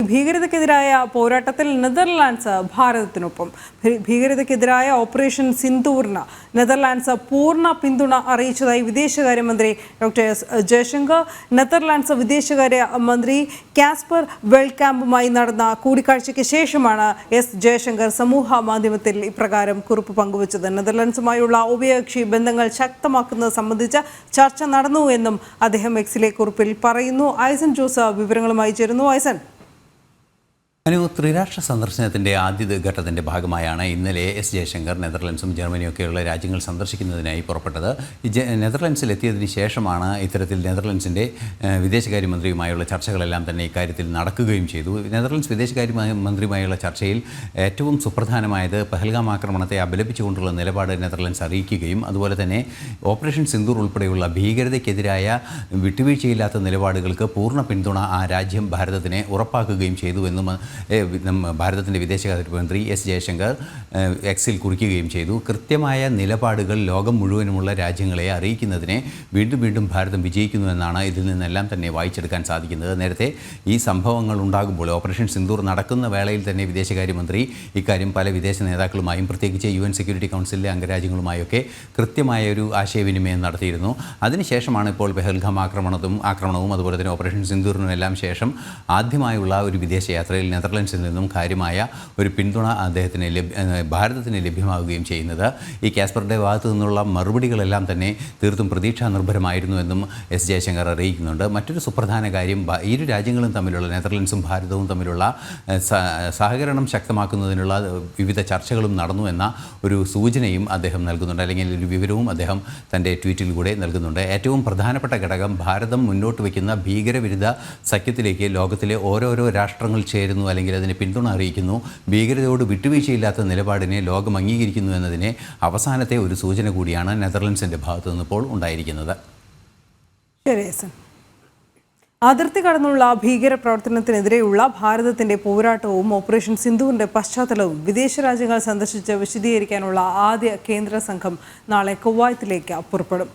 ഭീകരതയ്ക്കെതിരായ പോരാട്ടത്തിൽ Netherlands ഭാരതത്തിനൊപ്പം. ഭീകരതയ്ക്കെതിരായ operation സിന്ദൂറിന് Netherlands പൂർണ്ണ പിന്തുണ അറിയിച്ചതായി വിദേശകാര്യമന്ത്രി ഡോക്ടർ എസ് ജയശങ്കർ. നെതർലാൻഡ്സ് വിദേശകാര്യ മന്ത്രി കാസ്പർ വെൽകാമ്പുമായി നടന്ന കൂടിക്കാഴ്ചയ്ക്ക് ശേഷമാണ് എസ് ജയശങ്കർ സമൂഹ മാധ്യമത്തിൽ ഇപ്രകാരം കുറിപ്പ് പങ്കുവച്ചത്. നെതർലാൻഡ്സുമായുള്ള ഉഭയകക്ഷി ബന്ധങ്ങൾ ശക്തമാക്കുന്നത് സംബന്ധിച്ച് ചർച്ച നടന്നു എന്നും അദ്ദേഹം എക്സിലെ കുറിപ്പിൽ പറയുന്നു. ഐസൻ ജോസ് വിവരങ്ങളുമായി ചേരുന്നു. ഐസൻ, ത്രിരാഷ്ട്ര സന്ദർശനത്തിൻ്റെ ആദ്യ ഘട്ടത്തിൻ്റെ ഭാഗമായാണ് ഇന്നലെ എസ് ജയശങ്കർ നെതർലൻഡ്സും ജർമ്മനിയൊക്കെയുള്ള രാജ്യങ്ങൾ സന്ദർശിക്കുന്നതിനായി പുറപ്പെട്ടത്. നെതർലൻഡ്സിൽ എത്തിയതിന് ശേഷമാണ് ഇത്തരത്തിൽ നെതർലൻഡ്സിൻ്റെ വിദേശകാര്യമന്ത്രിയുമായുള്ള ചർച്ചകളെല്ലാം തന്നെ ഇക്കാര്യത്തിൽ നടക്കുകയും ചെയ്തു. നെതർലൻഡ്സ് വിദേശകാര്യമന്ത്രിയുമായുള്ള ചർച്ചയിൽ ഏറ്റവും സുപ്രധാനമായത് പഹൽഗാം ആക്രമണത്തെ അപലപിച്ചുകൊണ്ടുള്ള നിലപാട് നെതർലൻഡ്സ് അറിയിക്കുകയും അതുപോലെ തന്നെ ഓപ്പറേഷൻ സിന്ദൂർ ഉൾപ്പെടെയുള്ള ഭീകരതയ്ക്കെതിരായ വിട്ടുവീഴ്ചയില്ലാത്ത നിലപാടുകൾക്ക് പൂർണ്ണ പിന്തുണ ആ രാജ്യം ഭാരതത്തിന് ഉറപ്പാക്കുകയും ചെയ്തു എന്നും ഭാരതത്തിൻ്റെ വിദേശകാര്യമന്ത്രി എസ് ജയശങ്കർ എക്സിൽ കുറിക്കുകയും ചെയ്തു. കൃത്യമായ നിലപാടുകൾ ലോകം മുഴുവനുമുള്ള രാജ്യങ്ങളെ അറിയിക്കുന്നതിനെ വീണ്ടും വീണ്ടും ഭാരതം വിജയിക്കുന്നുവെന്നാണ് ഇതിൽ നിന്നെല്ലാം തന്നെ വായിച്ചെടുക്കാൻ സാധിക്കുന്നത്. നേരത്തെ ഈ സംഭവങ്ങൾ ഉണ്ടാകുമ്പോൾ ഓപ്പറേഷൻ സിന്ദൂർ നടക്കുന്ന വേളയിൽ തന്നെ വിദേശകാര്യമന്ത്രി ഇക്കാര്യം പല വിദേശ നേതാക്കളുമായും പ്രത്യേകിച്ച് UN സെക്യൂരിറ്റി കൗൺസിലിലെ അംഗരാജ്യങ്ങളുമായൊക്കെ കൃത്യമായൊരു ആശയവിനിമയം നടത്തിയിരുന്നു. അതിനുശേഷമാണ് ഇപ്പോൾ പെഹൽഗാം ആക്രമണവും അതുപോലെ തന്നെ ഓപ്പറേഷൻ സിന്ദൂറിനും എല്ലാം ശേഷം ആദ്യമായുള്ള ഒരു വിദേശയാത്രയിൽ നെതർലൻഡ്സിൽ നിന്നും കാര്യമായ ഒരു പിന്തുണ ഭാരതത്തിന് ലഭ്യമാവുകയും ചെയ്യുന്നത്. ഈ കാസ്പറുടെ ഭാഗത്തു നിന്നുള്ള മറുപടികളെല്ലാം തന്നെ തീർത്തും പ്രതീക്ഷാ നിർഭരമായിരുന്നു എന്നും എസ് ജയശങ്കർ അറിയിക്കുന്നുണ്ട്. മറ്റൊരു സുപ്രധാന കാര്യം, ഇരു രാജ്യങ്ങളും തമ്മിലുള്ള നെതർലൻഡ്സും ഭാരതവും തമ്മിലുള്ള സഹകരണം ശക്തമാക്കുന്നതിനുള്ള വിവിധ ചർച്ചകളും നടന്നു എന്ന ഒരു സൂചനയും അദ്ദേഹം നൽകുന്നുണ്ട്, അല്ലെങ്കിൽ ഒരു വിവരവും അദ്ദേഹം തൻ്റെ ട്വീറ്റിലൂടെ നൽകുന്നുണ്ട്. ഏറ്റവും പ്രധാനപ്പെട്ട ഘടകം, ഭാരതം മുന്നോട്ട് വയ്ക്കുന്ന ഭീകരവിരുദ്ധ സഖ്യത്തിലേക്ക് ലോകത്തിലെ ഓരോരോ രാഷ്ട്രങ്ങൾ ചേരുന്നു, അല്ലെങ്കിൽ അതിനെ പിന്തുണ അറിയിക്കുന്നു. ഭീകരതയോട് വിട്ടുവീഴ്ചയില്ലാത്ത നിലപാടിനെ ലോകം അംഗീകരിക്കുന്നു എന്നതിനെ അവസാനത്തെ ഒരു സൂചന കൂടിയാണ് നെതർലൻഡ്സിൻ്റെ ഭാഗത്തു നിന്നിപ്പോൾ ഉണ്ടായിരിക്കുന്നത്. അതിർത്തി കടന്നുള്ള ഭീകര പ്രവർത്തനത്തിനെതിരെയുള്ള ഭാരതത്തിന്റെ പോരാട്ടവും ഓപ്പറേഷൻ സിന്ദൂറിന്റെ പശ്ചാത്തലവും വിദേശ രാജ്യങ്ങൾ സന്ദർശിച്ച് വിശദീകരിക്കാനുള്ള ആദ്യ കേന്ദ്ര സംഘം നാളെ കുവൈത്തിലേക്ക് പുറപ്പെടും.